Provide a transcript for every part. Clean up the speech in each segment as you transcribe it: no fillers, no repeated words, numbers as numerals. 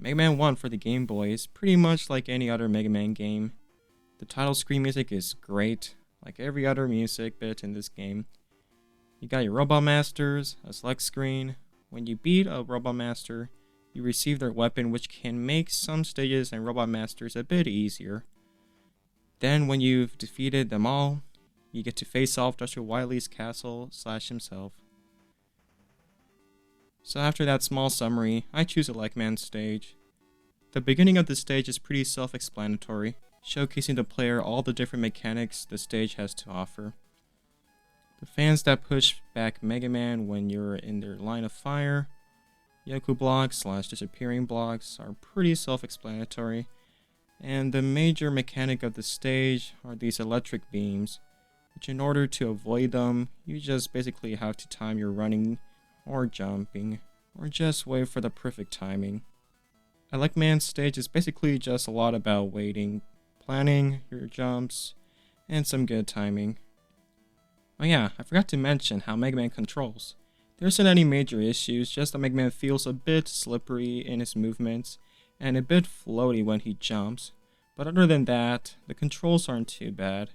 Mega Man 1 for the Game Boy is pretty much like any other Mega Man game. The title screen music is great, like every other music bit in this game. You got your Robot Masters, a select screen. When you beat a Robot Master, you receive their weapon, which can make some stages and Robot Masters a bit easier. Then when you've defeated them all, you get to face off Dr.Wily's castle / himself. So after that small summary, I choose a Like-Man stage. The beginning of the stage is pretty self-explanatory, showcasing the player all the different mechanics the stage has to offer. The fans that push back Mega Man when you're in their line of fire, Yoku blocks / disappearing blocks are pretty self-explanatory, and the major mechanic of the stage are these electric beams, which in order to avoid them, you just basically have to time your running or jumping, or just wait for the perfect timing. A Like-Man stage is basically just a lot about waiting, planning your jumps, and some good timing. Oh yeah, I forgot to mention how Mega Man controls. There isn't any major issues, just that Mega Man feels a bit slippery in his movements, and a bit floaty when he jumps, but other than that, the controls aren't too bad.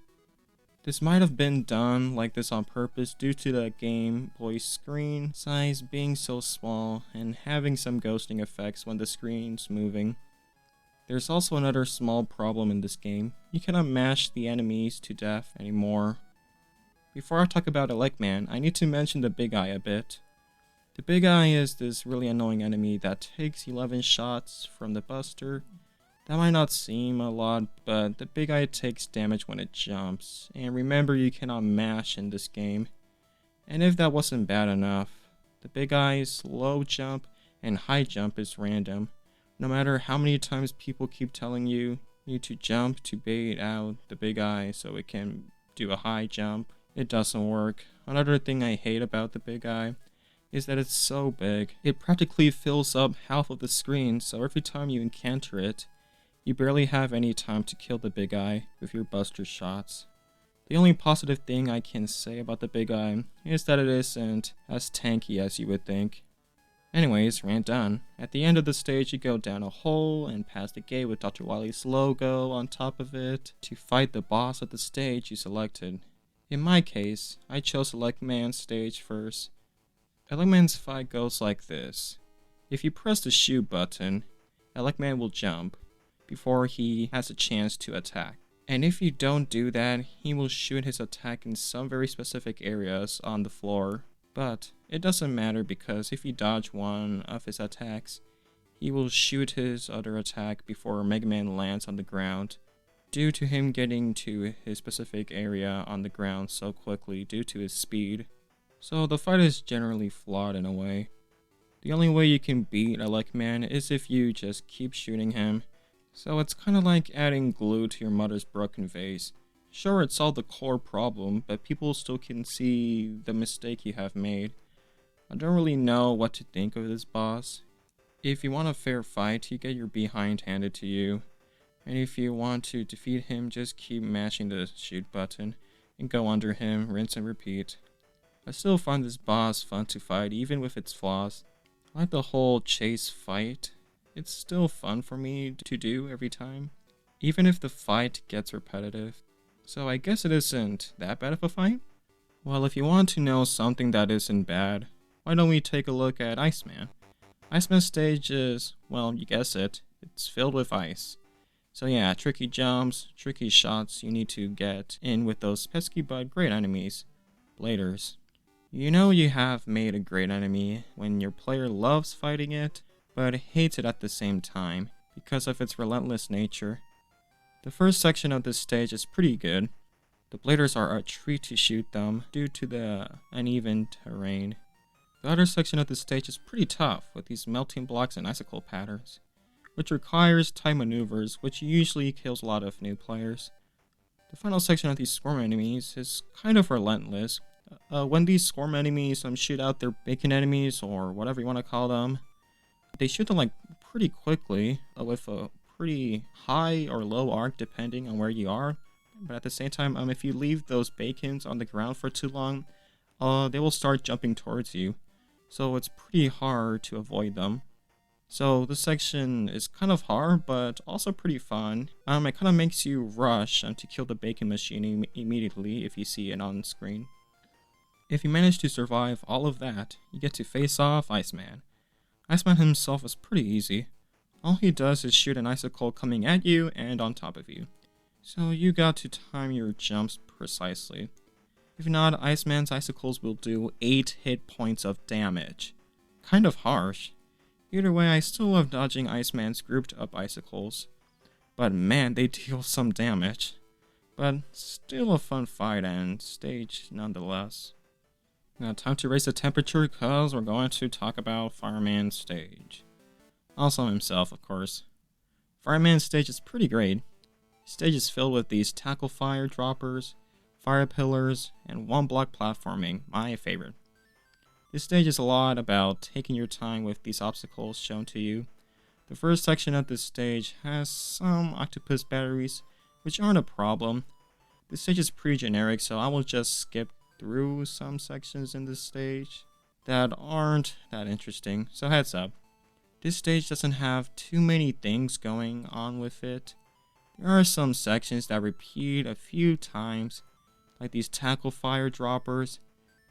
This might have been done like this on purpose due to the Game Boy screen size being so small and having some ghosting effects when the screen's moving. There's also another small problem in this game. You cannot mash the enemies to death anymore. Before I talk about a Like-Man, I need to mention the Big Eye a bit. The Big Eye is this really annoying enemy that takes 11 shots from the Buster. That might not seem a lot, but the Big Eye takes damage when it jumps, and remember you cannot mash in this game. And if that wasn't bad enough, the Big Eye's low jump and high jump is random. No matter how many times people keep telling you need to jump to bait out the Big Eye so it can do a high jump, it doesn't work. Another thing I hate about the Big Eye is that it's so big. It practically fills up half of the screen, so every time you encounter it, you barely have any time to kill the Big Eye with your Buster shots. The only positive thing I can say about the Big Eye is that it isn't as tanky as you would think. Anyways, rant done. At the end of the stage you go down a hole and past the gate with Dr.Wily's logo on top of it to fight the boss of the stage you selected. In my case, I chose a Like-Man stage first. A Like-Man's fight goes like this. If you press the shoot button, a Like-Man will jump before he has a chance to attack. And if you don't do that, he will shoot his attack in some very specific areas on the floor. But it doesn't matter because if you dodge one of his attacks, he will shoot his other attack before Mega Man lands on the ground, due to him getting to his specific area on the ground so quickly due to his speed. So the fight is generally flawed in a way. The only way you can beat a Like-Man is if you just keep shooting him. So it's kinda like adding glue to your mother's broken vase. Sure, it solved the core problem, but people still can see the mistake you have made. I don't really know what to think of this boss. If you want a fair fight, you get your behind handed to you. And if you want to defeat him, just keep mashing the shoot button and go under him, rinse and repeat. I still find this boss fun to fight, even with its flaws. I like the whole chase fight. It's still fun for me to do every time, even if the fight gets repetitive. So I guess it isn't that bad of a fight? Well, if you want to know something that isn't bad, why don't we take a look at Iceman? Iceman's stage is, well, you guess it, it's filled with ice. So yeah, tricky jumps, tricky shots you need to get in with those pesky but great enemies, bladers. You know you have made a great enemy when your player loves fighting it, but hates it at the same time because of its relentless nature. The first section of this stage is pretty good. The bladers are a treat to shoot them due to the uneven terrain. The other section of the stage is pretty tough with these melting blocks and icicle patterns, which requires tight maneuvers, which usually kills a lot of new players. The final section of these swarm enemies is kind of relentless. When these swarm enemies shoot out their bacon enemies, or whatever you want to call them, they shoot them like pretty quickly with a pretty high or low arc depending on where you are. But at the same time, if you leave those bacons on the ground for too long, they will start jumping towards you. So it's pretty hard to avoid them. So this section is kind of hard, but also pretty fun. It kind of makes you rush to kill the bacon machine immediately if you see it on screen. If you manage to survive all of that, you get to face off Iceman. Iceman himself is pretty easy. All he does is shoot an icicle coming at you and on top of you. So you got to time your jumps precisely. If not, Iceman's icicles will do 8 hit points of damage. Kind of harsh. Either way, I still love dodging Iceman's grouped up icicles. But man, they deal some damage. But still a fun fight and stage nonetheless. Now time to raise the temperature because we're going to talk about Fireman's stage. Also himself, of course. Fireman's stage is pretty great. The stage is filled with these tackle fire droppers, fire pillars, and one-block platforming, my favorite. This stage is a lot about taking your time with these obstacles shown to you. The first section of this stage has some octopus batteries, which aren't a problem. This stage is pretty generic, so I will just skip through some sections in this stage that aren't that interesting, so heads up. This stage doesn't have too many things going on with it. There are some sections that repeat a few times, like these tackle fire droppers.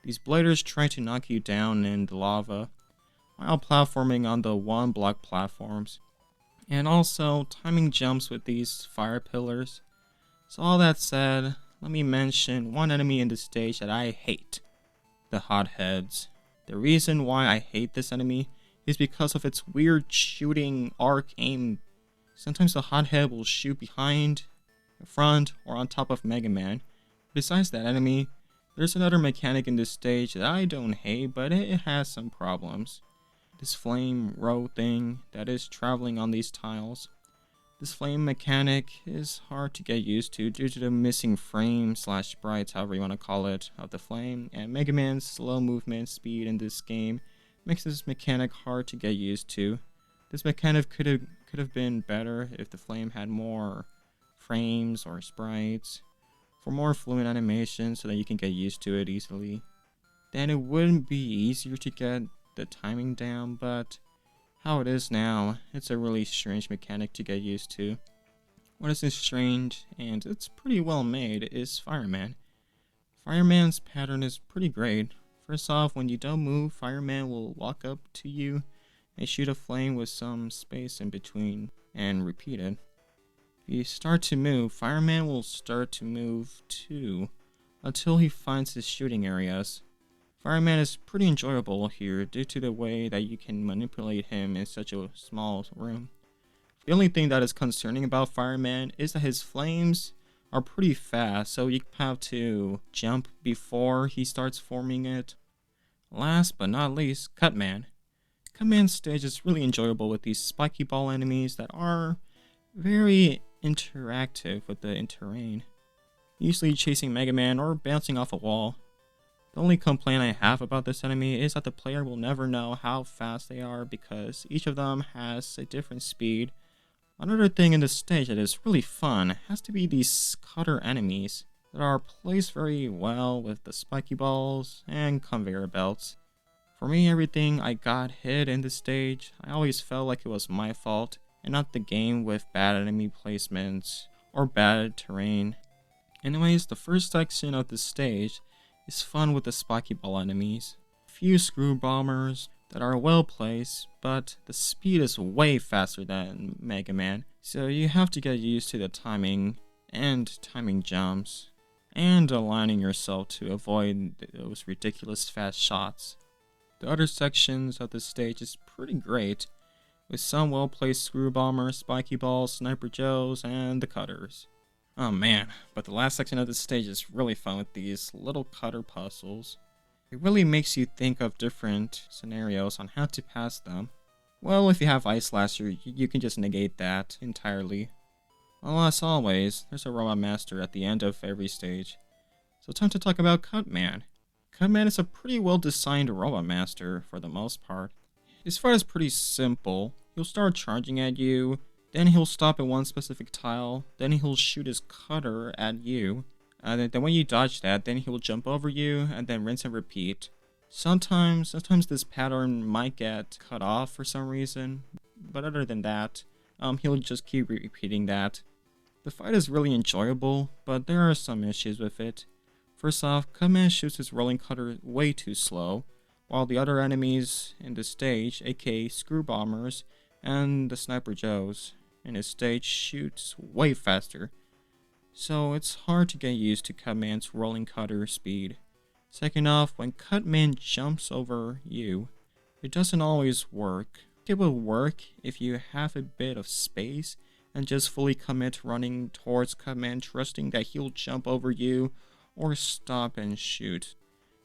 These bladers try to knock you down in the lava, while platforming on the one-block platforms, and also timing jumps with these fire pillars. So all that said, let me mention one enemy in this stage that I hate, the hotheads. The reason why I hate this enemy is because of its weird shooting arc aim. Sometimes the hothead will shoot behind, in front, or on top of Mega Man. Besides that enemy, there's another mechanic in this stage that I don't hate, but it has some problems. This flame row thing that is traveling on these tiles. This flame mechanic is hard to get used to due to the missing frame / sprites, however you want to call it, of the flame, and Mega Man's slow movement speed in this game makes this mechanic hard to get used to. This mechanic could have been better if the flame had more frames or sprites for more fluent animation so that you can get used to it easily. Then it wouldn't be easier to get the timing down, but how it is now, it's a really strange mechanic to get used to. What isn't strange, and it's pretty well made, is Fireman. Fireman's pattern is pretty great. First off, when you don't move, Fireman will walk up to you and shoot a flame with some space in between, and repeat it. If you start to move, Fireman will start to move too, until he finds his shooting areas. Fireman is pretty enjoyable here due to the way that you can manipulate him in such a small room. The only thing that is concerning about Fireman is that his flames are pretty fast, so you have to jump before he starts forming it. Last but not least, Cutman. Cutman's stage is really enjoyable with these spiky ball enemies that are very interactive with the terrain, usually chasing Mega Man or bouncing off a wall. The only complaint I have about this enemy is that the player will never know how fast they are because each of them has a different speed. Another thing in this stage that is really fun has to be these cutter enemies that are placed very well with the spiky balls and conveyor belts. For me, everything I got hit in this stage, I always felt like it was my fault and not the game with bad enemy placements or bad terrain. Anyways, the first section of this stage is fun with the spiky ball enemies. A few screw bombers that are well placed, but the speed is way faster than Mega Man, so you have to get used to the timing and timing jumps, and aligning yourself to avoid those ridiculous fast shots. The other sections of the stage is pretty great, with some well placed screw bombers, spiky balls, sniper joes, and the cutters. Oh man, but the last section of this stage is really fun with these little cutter puzzles. It really makes you think of different scenarios on how to pass them. Well, if you have Ice Slasher, you can just negate that entirely. Well, as always, there's a Robot Master at the end of every stage. So time to talk about Cutman. Cutman is a pretty well designed Robot Master for the most part. His fight is pretty simple. He'll start charging at you, then he'll stop at one specific tile, then he'll shoot his cutter at you, and then when you dodge that, then he'll jump over you, and then rinse and repeat. Sometimes this pattern might get cut off for some reason, but other than that, he'll just keep repeating that. The fight is really enjoyable, but there are some issues with it. First off, Cutman shoots his rolling cutter way too slow, while the other enemies in the stage, aka Screw Bombers and the Sniper Joes, in his stage shoots way faster. So it's hard to get used to Cutman's rolling cutter speed. Second off, when Cutman jumps over you, it doesn't always work. It will work if you have a bit of space and just fully commit running towards Cutman, trusting that he'll jump over you or stop and shoot.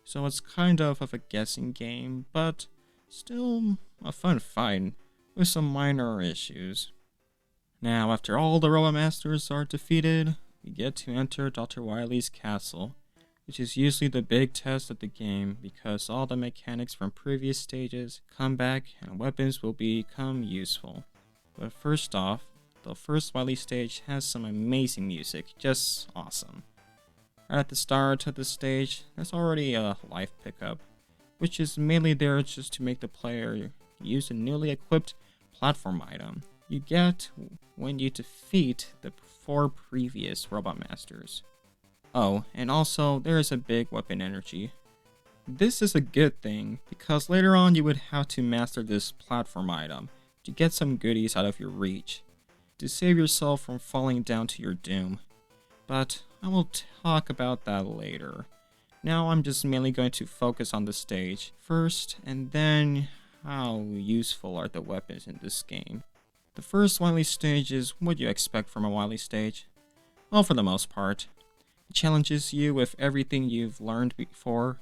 So it's kind of a guessing game, but still a fun fight with some minor issues. Now, after all the Robot Masters are defeated, we get to enter Dr. Wily's castle, which is usually the big test of the game because all the mechanics from previous stages come back and weapons will become useful. But first off, the first Wily stage has some amazing music, just awesome. Right at the start of the stage, there's already a life pickup, which is mainly there just to make the player use a newly equipped platform item you get when you defeat the 4 previous Robot Masters. Oh, and also there is a big weapon energy. This is a good thing because later on you would have to master this platform item to get some goodies out of your reach, to save yourself from falling down to your doom. But I will talk about that later. Now I'm just mainly going to focus on the stage first, and then how useful are the weapons in this game. The first Wily stage is what you expect from a Wily stage. Well, for the most part. It challenges you with everything you've learned before.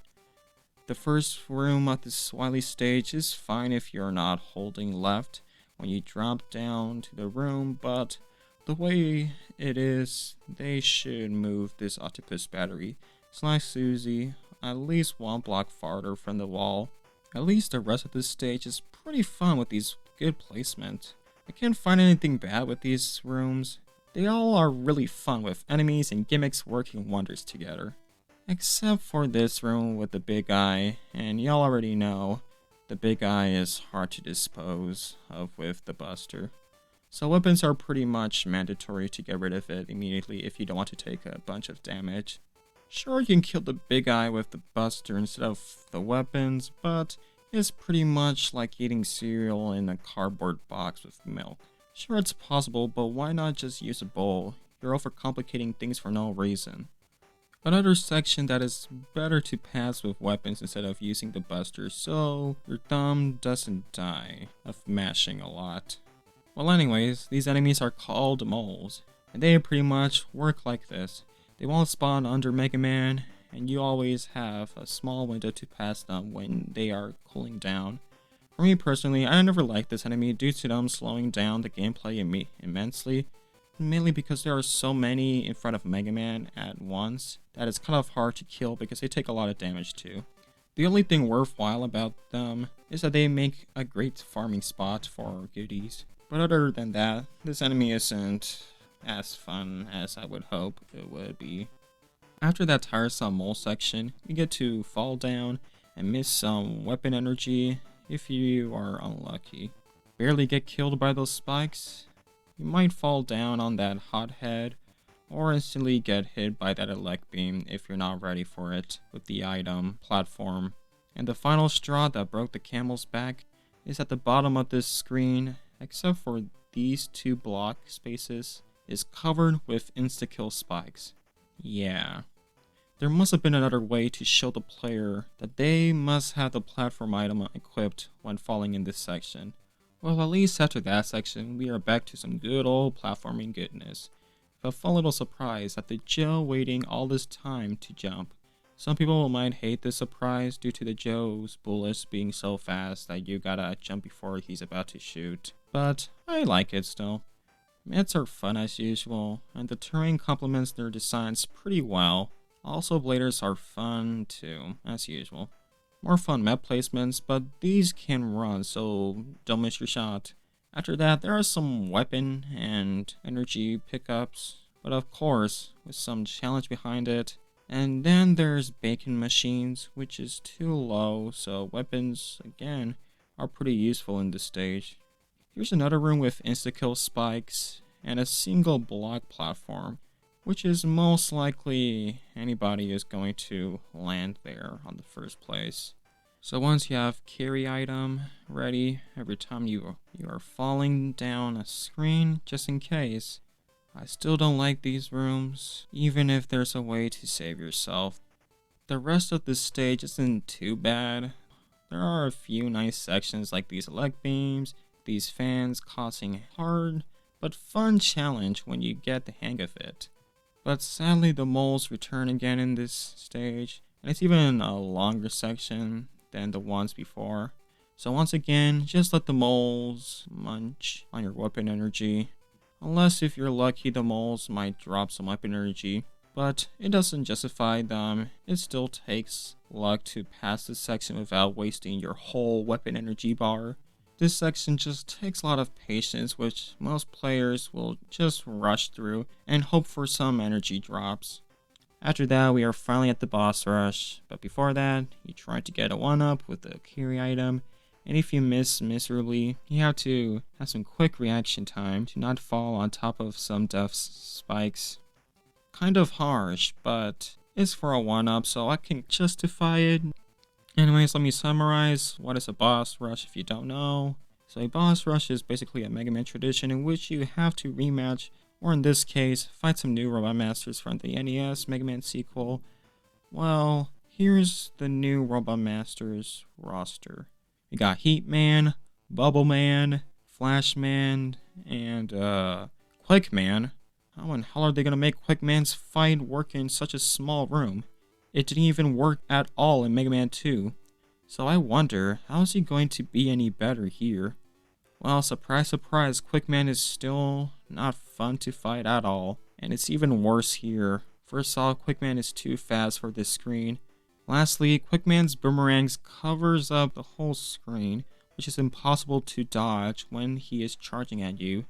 The first room of this Wily stage is fine if you're not holding left when you drop down to the room, but the way it is, they should move this octopus battery / Susie at least 1 block farther from the wall. At least the rest of this stage is pretty fun with these good placement. I can't find anything bad with these rooms. They all are really fun with enemies and gimmicks working wonders together. Except for this room with the big eye, and y'all already know, the big eye is hard to dispose of with the Buster. So weapons are pretty much mandatory to get rid of it immediately if you don't want to take a bunch of damage. Sure, you can kill the big eye with the Buster instead of the weapons, but it's pretty much like eating cereal in a cardboard box with milk. Sure, it's possible, but why not just use a bowl? You're overcomplicating things for no reason. Another section that is better to pass with weapons instead of using the Buster so your thumb doesn't die of mashing a lot. Well anyways, these enemies are called moles, and they pretty much work like this. They won't spawn under Mega Man, and you always have a small window to pass them when they are cooling down. For me personally, I never liked this enemy due to them slowing down the gameplay immensely, mainly because there are so many in front of Mega Man at once that it's kind of hard to kill because they take a lot of damage too. The only thing worthwhile about them is that they make a great farming spot for goodies. But other than that, this enemy isn't as fun as I would hope it would be. After that tiresome mole section, you get to fall down and miss some weapon energy if you are unlucky. Barely get killed by those spikes, you might fall down on that hothead or instantly get hit by that elect beam if you're not ready for it with the item platform. And the final straw that broke the camel's back is at the bottom of this screen, except for these 2 block spaces, is covered with insta-kill spikes. Yeah. There must have been another way to show the player that they must have the platform item equipped when falling in this section. Well, at least after that section, we are back to some good old platforming goodness. With a fun little surprise at the Joe waiting all this time to jump. Some people might hate this surprise due to the Joe's bullets being so fast that you gotta jump before he's about to shoot. But I like it still. Mets are fun as usual, and the terrain complements their designs pretty well. Also, bladers are fun too, as usual. More fun map placements, but these can run, so don't miss your shot. After that, there are some weapon and energy pickups, but of course, with some challenge behind it. And then there's bacon machines, which is too low, so weapons, again, are pretty useful in this stage. Here's another room with insta-kill spikes and a single block platform, which is most likely anybody is going to land there on the first place. So once you have carry item ready, every time you are falling down a screen, just in case. I still don't like these rooms, even if there's a way to save yourself. The rest of the stage isn't too bad. There are a few nice sections like these elect beams, these fans causing hard but fun challenge when you get the hang of it. But sadly the moles return again in this stage, and it's even a longer section than the ones before. So once again, just let the moles munch on your weapon energy. Unless if you're lucky the moles might drop some weapon energy, but it doesn't justify them. It still takes luck to pass this section without wasting your whole weapon energy bar. This section just takes a lot of patience, which most players will just rush through and hope for some energy drops. After that, we are finally at the boss rush, but before that, you try to get a 1-up with the carry item, and if you miss miserably, you have to have some quick reaction time to not fall on top of some death spikes. Kind of harsh, but it's for a 1-up, so I can justify it. Anyways, let me summarize what is a boss rush if you don't know. So a boss rush is basically a Mega Man tradition in which you have to rematch, or in this case, fight some new Robot Masters from the NES Mega Man sequel. Well, here's the new Robot Masters roster. We got Heat Man, Bubble Man, Flash Man, and Quake Man. How in hell are they gonna make Quake Man's fight work in such a small room? It didn't even work at all in Mega Man 2. So I wonder, how is he going to be any better here? Well, surprise surprise, Quake Man is still not fun to fight at all. And it's even worse here. First off, Quake Man is too fast for this screen. Lastly, Quake Man's boomerangs covers up the whole screen, which is impossible to dodge when he is charging at you.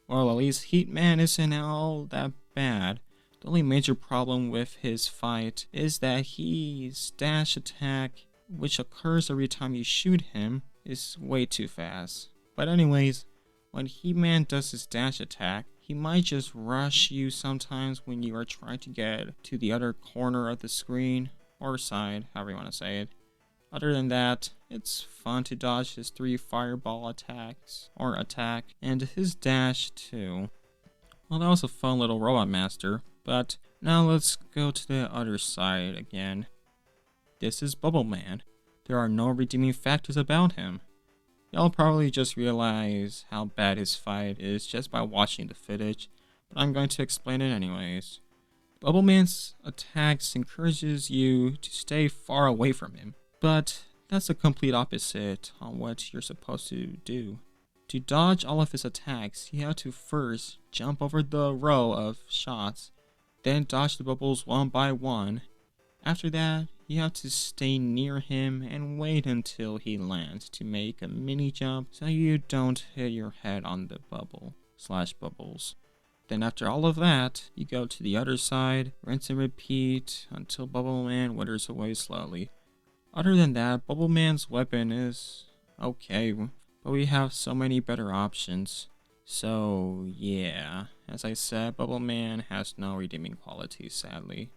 Well, at least Heat Man isn't all that bad. The only major problem with his fight is that his dash attack, which occurs every time you shoot him, is way too fast. But anyways, when Heat Man does his dash attack, he might just rush you sometimes when you are trying to get to the other corner of the screen, or side, however you want to say it. Other than that, it's fun to dodge his 3 fireball attacks, or attack, and his dash too. Well, that was a fun little Robot Master, but now let's go to the other side again. This is Bubble Man. There are no redeeming factors about him. Y'all probably just realize how bad his fight is just by watching the footage, but I'm going to explain it anyways. Bubble Man's attacks encourages you to stay far away from him, but that's the complete opposite on what you're supposed to do. To dodge all of his attacks, you have to first jump over the row of shots, then dodge the bubbles one by one. After that, you have to stay near him and wait until he lands to make a mini jump so you don't hit your head on the bubbles. Then after all of that, you go to the other side, rinse and repeat until Bubble Man withers away slowly. Other than that, Bubble Man's weapon is okay, but we have so many better options. So yeah, as I said, Bubble Man has no redeeming qualities, sadly.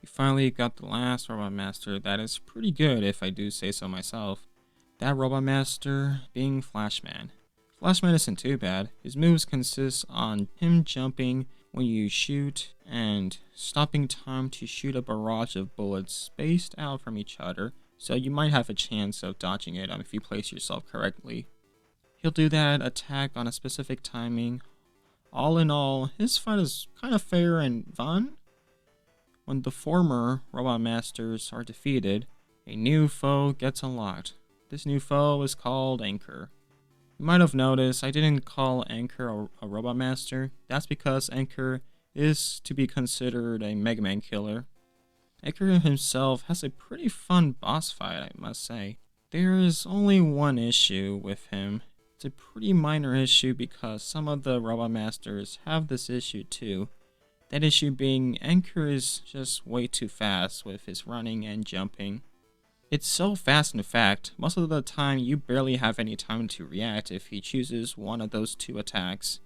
We finally got the last Robot Master that is pretty good if I do say so myself. That Robot Master being Flashman. Flashman isn't too bad. His moves consist on him jumping when you shoot and stopping time to shoot a barrage of bullets spaced out from each other, so you might have a chance of dodging it if you place yourself correctly. He'll do that attack on a specific timing. All in all, his fight is kind of fair and fun. When the former Robot Masters are defeated, a new foe gets unlocked. This new foe is called Enker. You might have noticed I didn't call Enker a Robot Master. That's because Enker is to be considered a Mega Man killer. Enker himself has a pretty fun boss fight, I must say. There is only one issue with him. It's a pretty minor issue because some of the Robot Masters have this issue too. That issue being Enker is just way too fast with his running and jumping. It's so fast, in fact, most of the time you barely have any time to react if he chooses one of those two attacks.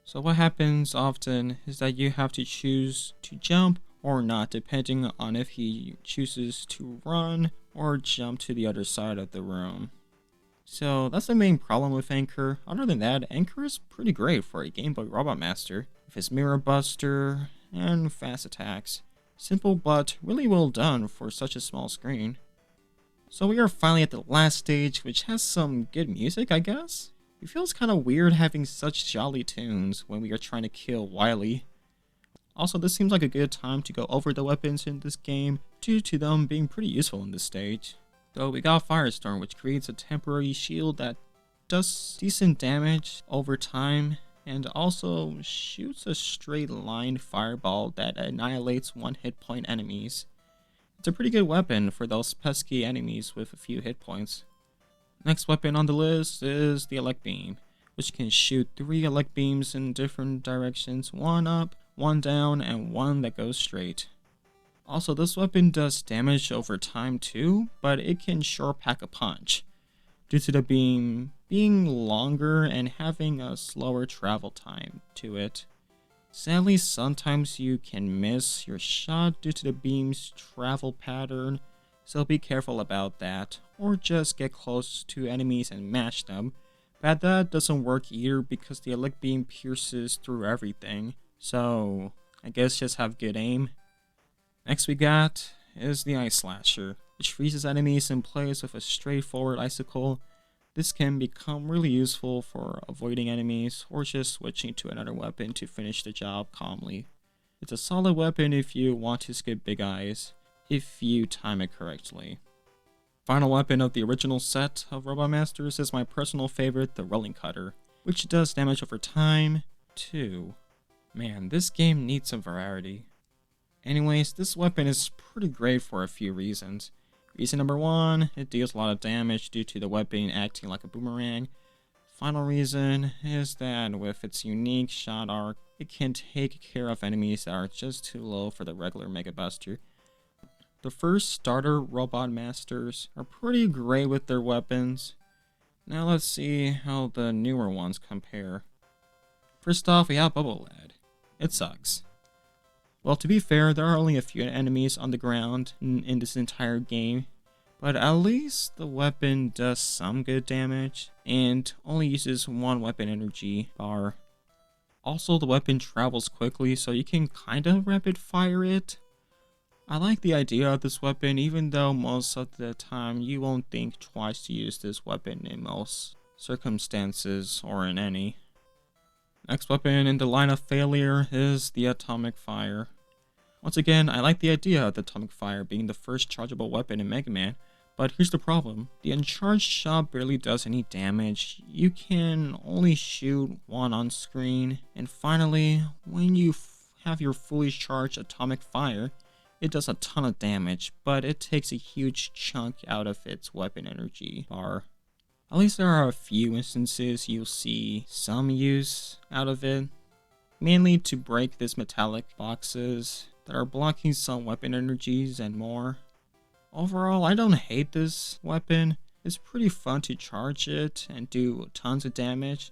So what happens often is that you have to choose to jump or not, depending on if he chooses to run or jump to the other side of the room. So that's the main problem with Enker. Other than that, Enker is pretty great for a Game Boy Robot Master, with his Mirror Buster and fast attacks. Simple but really well done for such a small screen. So we are finally at the last stage, which has some good music, I guess? It feels kinda weird having such jolly tunes when we are trying to kill Wily. Also, this seems like a good time to go over the weapons in this game, due to them being pretty useful in this stage. So we got Firestorm, which creates a temporary shield that does decent damage over time, and also shoots a straight line fireball that annihilates 1 hit point enemies. It's a pretty good weapon for those pesky enemies with a few hit points. Next weapon on the list is the Elect Beam, which can shoot 3 Elect Beams in different directions, 1 up, 1 down, and 1 that goes straight. Also, this weapon does damage over time too, but it can sure pack a punch, due to the beam being longer and having a slower travel time to it. Sadly, sometimes you can miss your shot due to the beam's travel pattern, so be careful about that, or just get close to enemies and match them. But that doesn't work either because the Elect Beam pierces through everything, so I guess just have good aim. Next we got is the Ice Slasher, which freezes enemies in place with a straightforward icicle. This can become really useful for avoiding enemies or just switching to another weapon to finish the job calmly. It's a solid weapon if you want to skip Big Eyes, if you time it correctly. Final weapon of the original set of Robot Masters is my personal favorite, the Rolling Cutter, which does damage over time too. Man, this game needs some variety. Anyways, this weapon is pretty great for a few reasons. Reason number 1, it deals a lot of damage due to the weapon acting like a boomerang. Final reason is that with its unique shot arc, it can take care of enemies that are just too low for the regular Mega Buster. The first starter Robot Masters are pretty great with their weapons. Now let's see how the newer ones compare. First off, we have Bubble Lad. It sucks. Well, to be fair, there are only a few enemies on the ground in this entire game, but at least the weapon does some good damage, and only uses 1 weapon energy bar. Also, the weapon travels quickly, so you can kinda rapid fire it. I like the idea of this weapon, even though most of the time you won't think twice to use this weapon in most circumstances, or in any. Next weapon in the line of failure is the Atomic Fire. Once again, I like the idea of the Atomic Fire being the first chargeable weapon in Mega Man, but here's the problem. The uncharged shot barely does any damage. You can only shoot 1 on screen, and finally, when you have your fully charged Atomic Fire, it does a ton of damage, but it takes a huge chunk out of its weapon energy bar. At least there are a few instances you'll see some use out of it, mainly to break these metallic boxes that are blocking some weapon energies and more. Overall, I don't hate this weapon. It's pretty fun to charge it and do tons of damage,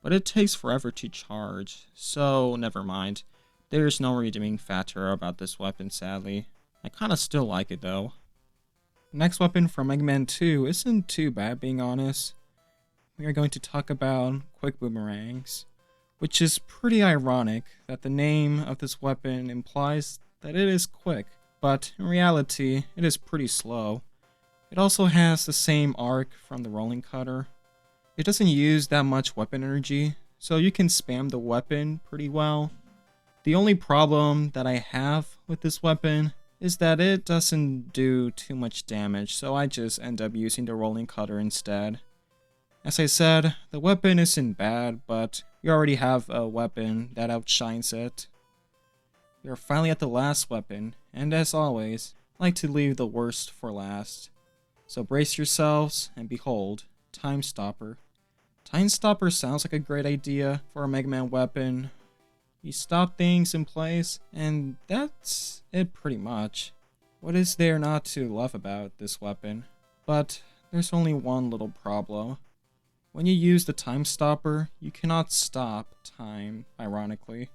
but it takes forever to charge, so never mind. There's no redeeming factor about this weapon, sadly. I kinda still like it though. Next weapon from Mega Man 2 isn't too bad, being honest. We are going to talk about Quick Boomerangs, which is pretty ironic that the name of this weapon implies that it is quick, but in reality, it is pretty slow. It also has the same arc from the Rolling Cutter. It doesn't use that much weapon energy, so you can spam the weapon pretty well. The only problem that I have with this weapon is that it doesn't do too much damage, so I just end up using the Rolling Cutter instead. As I said, the weapon isn't bad, but we already have a weapon that outshines it. We are finally at the last weapon, and as always, I like to leave the worst for last. So brace yourselves, and behold, Time Stopper. Time Stopper sounds like a great idea for a Mega Man weapon. You stop things in place, and that's it pretty much. What is there not to love about this weapon? But there's only one little problem. When you use the time stopper, you cannot stop time, ironically.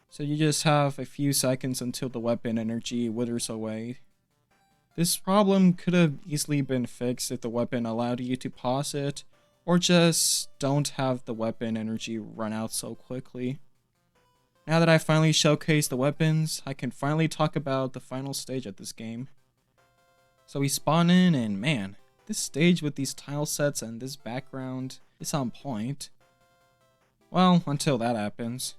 So you just have a few seconds until the weapon energy withers away. This problem could have easily been fixed if the weapon allowed you to pause it, or just don't have the weapon energy run out so quickly. Now that I finally showcased the weapons, I can finally talk about the final stage of this game. So we spawn in, and man, this stage with these tile sets and this background is on point. Well, until that happens.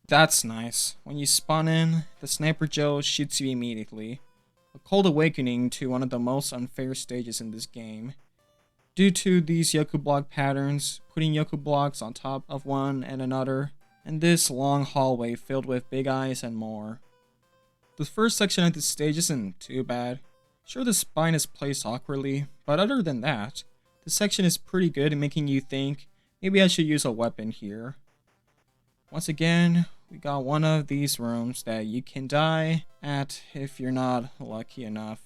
That's nice. When you spawn in, the Sniper Joe shoots you immediately. A cold awakening to one of the most unfair stages in this game. Due to these Yoku block patterns, putting Yoku blocks on top of one and another, and this long hallway filled with big eyes and more. The first section of this stage isn't too bad. Sure, the spine is placed awkwardly, but other than that, this section is pretty good in making you think, maybe I should use a weapon here. Once again, we got one of these rooms that you can die at if you're not lucky enough.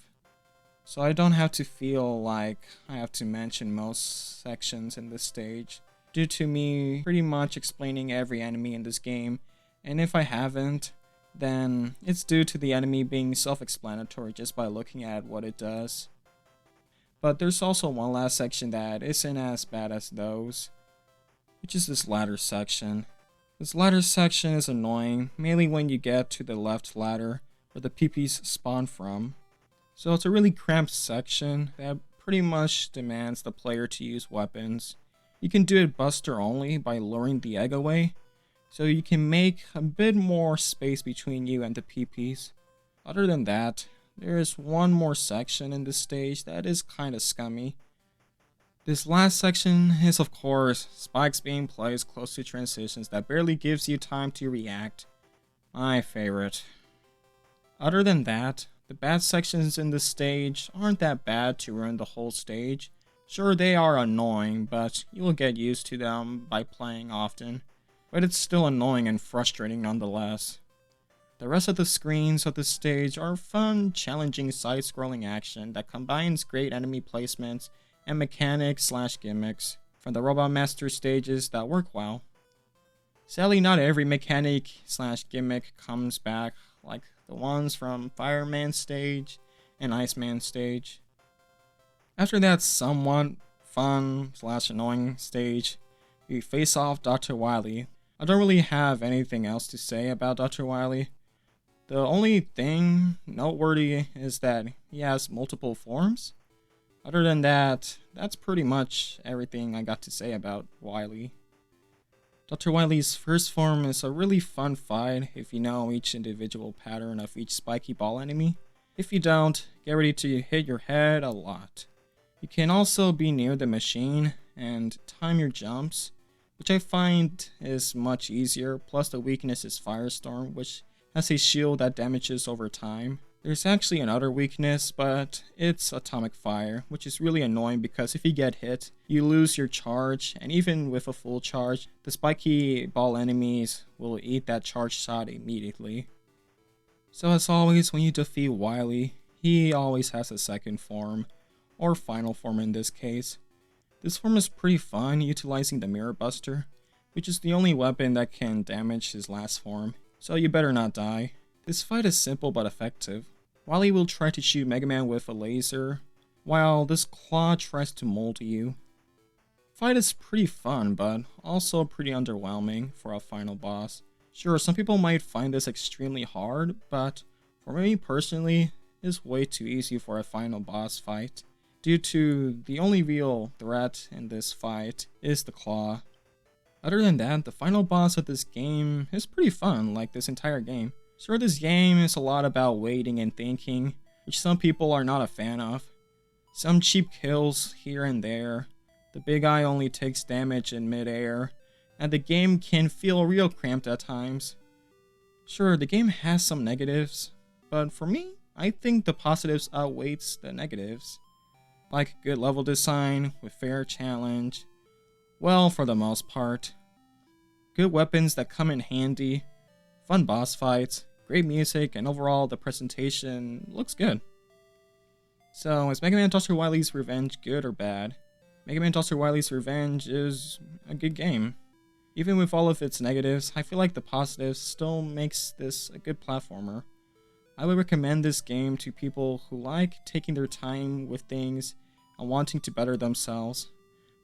So I don't have to feel like I have to mention most sections in this stage, due to me pretty much explaining every enemy in this game, and if I haven't, then it's due to the enemy being self-explanatory just by looking at what it does. But there's also one last section that isn't as bad as those, which is this ladder section. This ladder section is annoying, mainly when you get to the left ladder where the PPs spawn from. So it's a really cramped section that pretty much demands the player to use weapons. You can do it buster only by luring the egg away, so you can make a bit more space between you and the PPs. Other than that, there is one more section in this stage that is kinda scummy. This last section is, of course, spikes being placed close to transitions that barely gives you time to react. My favorite. Other than that, the bad sections in this stage aren't that bad to ruin the whole stage. Sure, they are annoying, but you will get used to them by playing often. But it's still annoying and frustrating nonetheless. The rest of the screens of this stage are fun, challenging side-scrolling action that combines great enemy placements and mechanics/gimmicks from the Robot Master stages that work well. Sadly, not every mechanic/gimmick comes back, like the ones from Fireman stage and Iceman stage. After that somewhat fun/annoying stage, we face off Dr.Wily. I don't really have anything else to say about Dr.Wily. The only thing noteworthy is that he has multiple forms. Other than that, that's pretty much everything I got to say about Wily. Dr. Wily's first form is a really fun fight if you know each individual pattern of each spiky ball enemy. If you don't, get ready to hit your head a lot. You can also be near the machine and time your jumps, which I find is much easier, plus the weakness is Firestorm, which has a shield that damages over time. There's actually another weakness, but it's Atomic Fire, which is really annoying because if you get hit, you lose your charge, and even with a full charge, the spiky ball enemies will eat that charge shot immediately. So as always, when you defeat Wily, he always has a second form, or final form in this case. This form is pretty fun, utilizing the Mirror Buster, which is the only weapon that can damage his last form, so you better not die. This fight is simple but effective. Wily will try to shoot Mega Man with a laser, while this claw tries to mold you. Fight is pretty fun, but also pretty underwhelming for a final boss. Sure, some people might find this extremely hard, but for me personally, it's way too easy for a final boss fight, due to the only real threat in this fight is the claw. Other than that, the final boss of this game is pretty fun, like this entire game. Sure, this game is a lot about waiting and thinking, which some people are not a fan of. Some cheap kills here and there, the big eye only takes damage in mid-air, and the game can feel real cramped at times. Sure, the game has some negatives, but for me, I think the positives outweighs the negatives. Like good level design with fair challenge, well, for the most part. Good weapons that come in handy, fun boss fights, great music, and overall the presentation looks good. So, is Mega Man Dr. Wily's Revenge good or bad? Mega Man Dr. Wily's Revenge is a good game. Even with all of its negatives, I feel like the positives still makes this a good platformer. I would recommend this game to people who like taking their time with things and wanting to better themselves.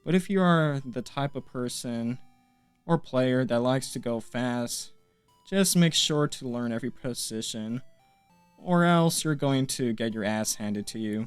But if you are the type of person or player that likes to go fast, just make sure to learn every position, or else you're going to get your ass handed to you.